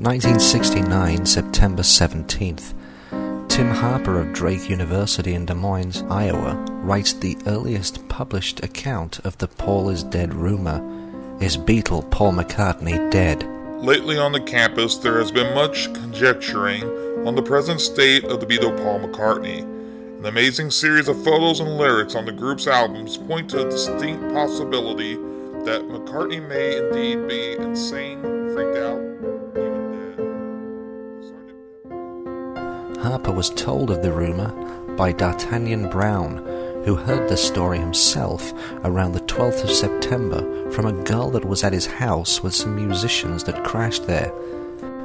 1969, September 17th. Tim Harper of Drake University in Des Moines, Iowa, writes the earliest published account of the Paul is dead rumor. Is Beatle Paul McCartney dead? Lately on the campus, there has been much conjecturing on the present state of the Beatle Paul McCartney. An amazing series of photos and lyrics on the group's albums point to a distinct possibility that McCartney may indeed be insane, freaked out, even dead. Harper was told of the rumor by D'Artagnan Brown, who heard the story himself around the 12th of September from a girl that was at his house with some musicians that crashed there.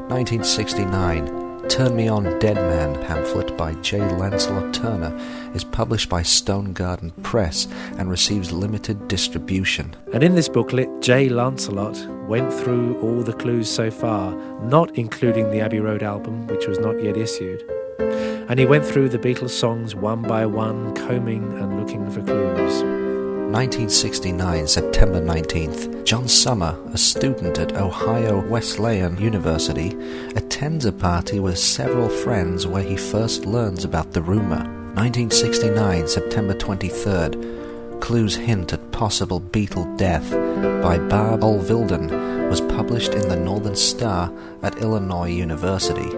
1969, Turn Me On Dead Man pamphlet by J. Lancelot Turner is published by Stone Garden Press and receives limited distribution. And in this booklet, J. Lancelot went through all the clues so far, not including the Abbey Road album, which was not yet issued. And he went through the Beatles songs one by one, combing and looking for clues. 1969, September 19th. John Summer, a student at Ohio Wesleyan University, attends a party with several friends where he first learns about the rumor. 1969, September 23rd. Clues hint at possible Beatle death by Barb Olvilden was published in the Northern Star at Illinois University.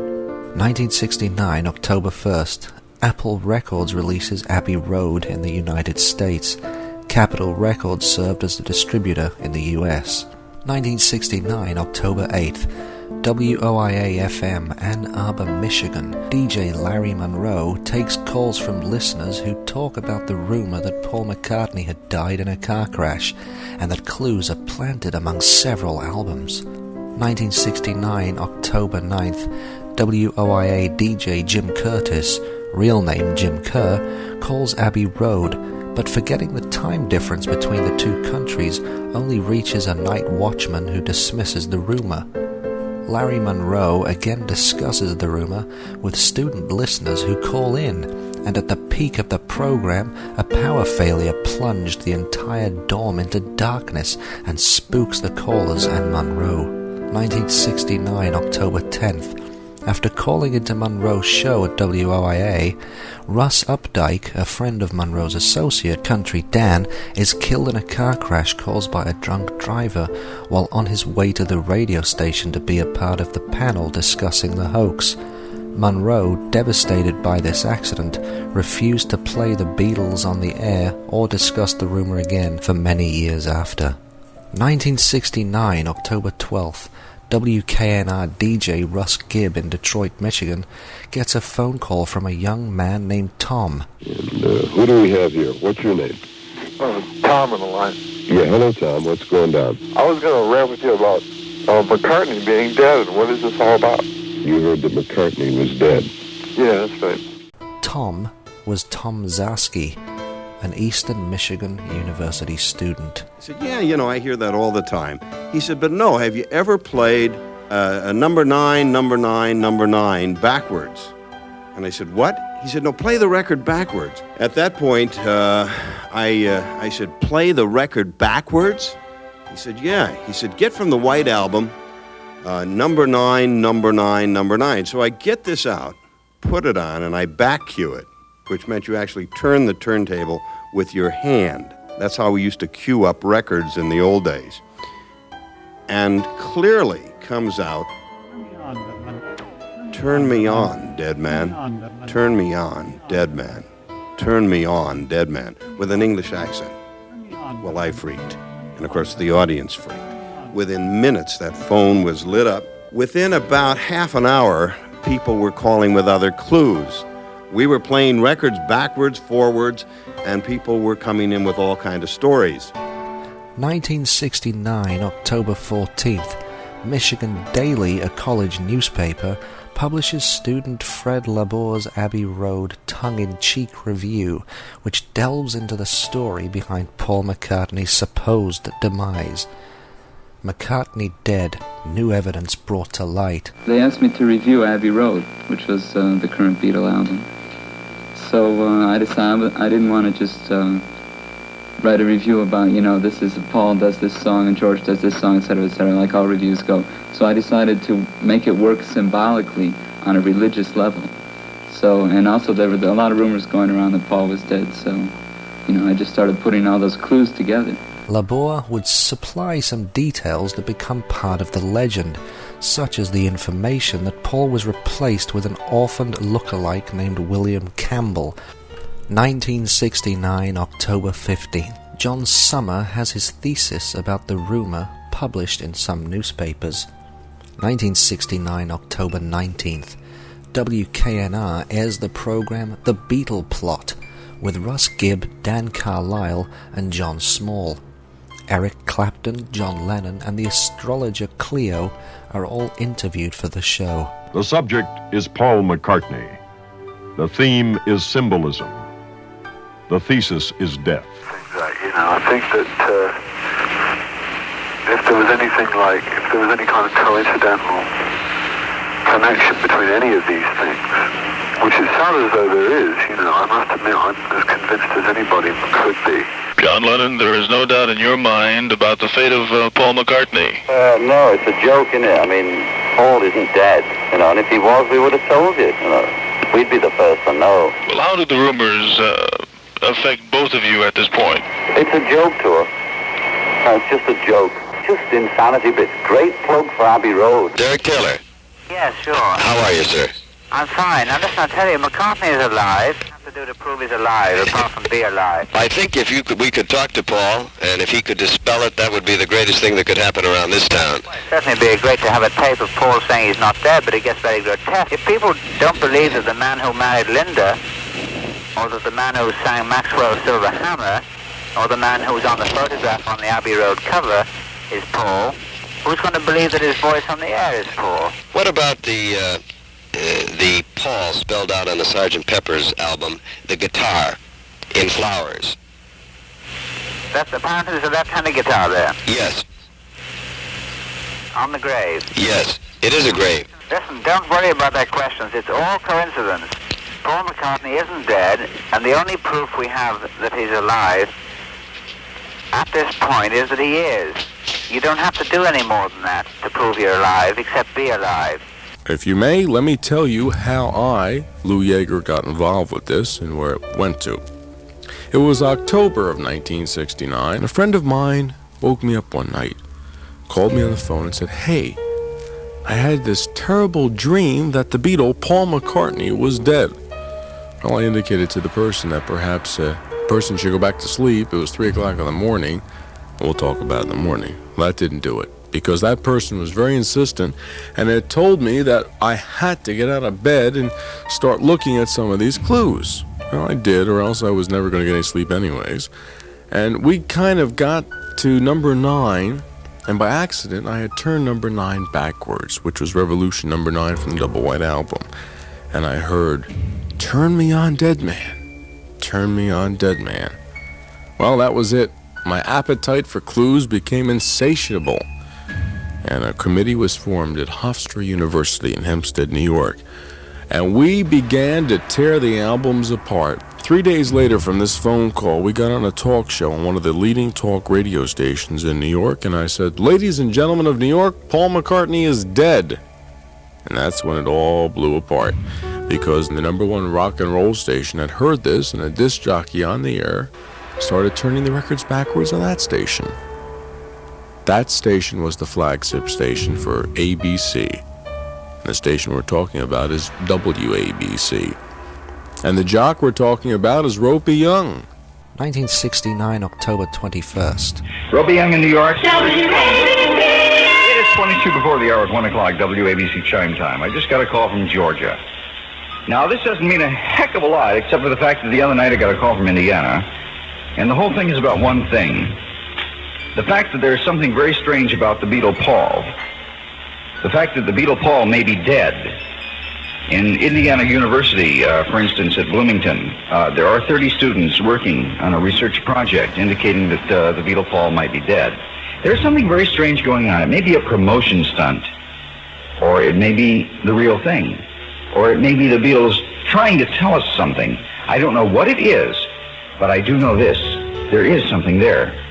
1969, October 1st. Apple Records releases Abbey Road in the United States. Capitol Records served as the distributor in the US. 1969, October 8th. WOIA-FM, Ann Arbor, Michigan. DJ Larry Monroe takes calls from listeners who talk about the rumor that Paul McCartney had died in a car crash and that clues are planted among several albums. 1969, October 9th. WOIA DJ Jim Curtis, real name Jim Kerr, calls Abbey Road, but forgetting the time difference between the two countries, only reaches a night watchman who dismisses the rumor. Larry Monroe again discusses the rumor with student listeners who call in, and at the peak of the program, a power failure plunged the entire dorm into darkness and spooks the callers and Monroe. 1969, October 10th. After calling into Monroe's show at WOIA, Russ Updike, a friend of Monroe's associate, Country Dan, is killed in a car crash caused by a drunk driver while on his way to the radio station to be a part of the panel discussing the hoax. Monroe, devastated by this accident, refused to play the Beatles on the air or discuss the rumor again for many years after. 1969, October 12th. WKNR DJ Russ Gibb in Detroit, Michigan, gets a phone call from a young man named Tom. And who do we have here? What's your name? Tom on the line. Yeah, hello, Tom. What's going down? I was going to rant with you about McCartney being dead. What is this all about? You heard that McCartney was dead. Yeah, that's right. Tom was Tom Zarsky, an Eastern Michigan University student. I said, yeah, I hear that all the time. He said, but no, have you ever played a number 9, number 9, number 9 backwards? And I said, what? He said, no, play the record backwards. At that point, I said, play the record backwards? He said, yeah. He said, get from the White Album, number 9, number 9, number 9. So I get this out, put it on, and I back cue it, which meant you actually turn the turntable with your hand. That's how we used to cue up records in the old days. And clearly comes out, turn me on, dead man. Turn me on, dead man. Turn me on, dead man, with an English accent. Well, I freaked. And of course, the audience freaked. Within minutes, that phone was lit up. Within about half an hour, people were calling with other clues. We were playing records backwards, forwards, and people were coming in with all kinds of stories. 1969, October 14th. Michigan Daily, a college newspaper, publishes student Fred Labour's Abbey Road tongue-in-cheek review, which delves into the story behind Paul McCartney's supposed demise. McCartney dead, new evidence brought to light. They asked me to review Abbey Road, which was the current Beatle album. So I decided I didn't want to just write a review about, this is Paul does this song and George does this song, etc., like all reviews go. So I decided to make it work symbolically on a religious level. So, and also there were a lot of rumors going around that Paul was dead, so, I just started putting all those clues together. Labour would supply some details that become part of the legend, such as the information that Paul was replaced with an orphaned look-alike named William Campbell. 1969, October 15. John Summer has his thesis about the rumour published in some newspapers. 1969, October 19th. WKNR airs the program The Beatle Plot, with Russ Gibb, Dan Carlisle and John Small. Eric Clapton, John Lennon and the astrologer Cleo are all interviewed for the show. The subject is Paul McCartney. The theme is symbolism. The thesis is death. I think that if there was any kind of coincidental connection between any of these things, which it sounds as though there is, I must admit I'm as convinced as anybody could be. John Lennon, there is no doubt in your mind about the fate of Paul McCartney. No, it's a joke, isn't it? I mean, Paul isn't dead, and if he was, we would have told you, We'd be the first to know. Well, how did the rumors affect both of you at this point? It's a joke to us. No, it's just a joke. Just insanity bits. Great plug for Abbey Road. Derek Taylor. Yeah, sure. How are you, sir? I'm fine. Now listen, I'll tell you, McCartney is alive. What do you have to do to prove he's alive, apart from be alive? I think if we could talk to Paul, and if he could dispel it, that would be the greatest thing that could happen around this town. Well, it'd certainly be great to have a tape of Paul saying he's not dead, but it gets very grotesque. If people don't believe that the man who married Linda, or that the man who sang Maxwell's Silver Hammer, or the man who's on the photograph on the Abbey Road cover is Paul, who's going to believe that his voice on the air is Paul? What about the Paul spelled out on the Sgt. Pepper's album, the guitar in flowers? That's apparently there's a left-handed guitar there. Yes. On the grave. Yes, it is a grave. Listen, don't worry about their questions. It's all coincidence. Paul McCartney isn't dead, and the only proof we have that he's alive at this point is that he is. You don't have to do any more than that to prove you're alive, except be alive. If you may, let me tell you how I, Lou Yeager, got involved with this and where it went to. It was October of 1969. A friend of mine woke me up one night, called me on the phone and said, "Hey, I had this terrible dream that the Beatle Paul McCartney was dead." Well, I indicated to the person that perhaps a person should go back to sleep. It was 3 o'clock in the morning. We'll talk about it in the morning. Well, that didn't do it, because that person was very insistent and had told me that I had to get out of bed and start looking at some of these clues. Well, I did, or else I was never going to get any sleep anyways. And we kind of got to number 9, and by accident I had turned number 9 backwards, which was Revolution number 9 from the Double White Album. And I heard, "Turn me on, dead man. Turn me on, dead man." Well, that was it. My appetite for clues became insatiable, and a committee was formed at Hofstra University in Hempstead, New York, and we began to tear the albums apart. 3 days later from this phone call, we got on a talk show on one of the leading talk radio stations in New York, and I said, "Ladies and gentlemen of New York, Paul McCartney is dead." And that's when it all blew apart, because the number 1 rock and roll station had heard this, and a disc jockey on the air started turning the records backwards on that station. That station was the flagship station for ABC. And the station we're talking about is WABC. And the jock we're talking about is Ropey Young. 1969, October 21st. Ropey Young in New York. It is 22 before the hour at 1 o'clock, WABC chime time. I just got a call from Georgia. Now, this doesn't mean a heck of a lot, except for the fact that the other night I got a call from Indiana. And the whole thing is about one thing. The fact that there's something very strange about the Beatle Paul. The fact that the Beatle Paul may be dead. In Indiana University, for instance, at Bloomington, there are 30 students working on a research project indicating that the Beatle Paul might be dead. There's something very strange going on. It may be a promotion stunt, or it may be the real thing, or it may be the Beatles trying to tell us something. I don't know what it is, but I do know this. there is something there.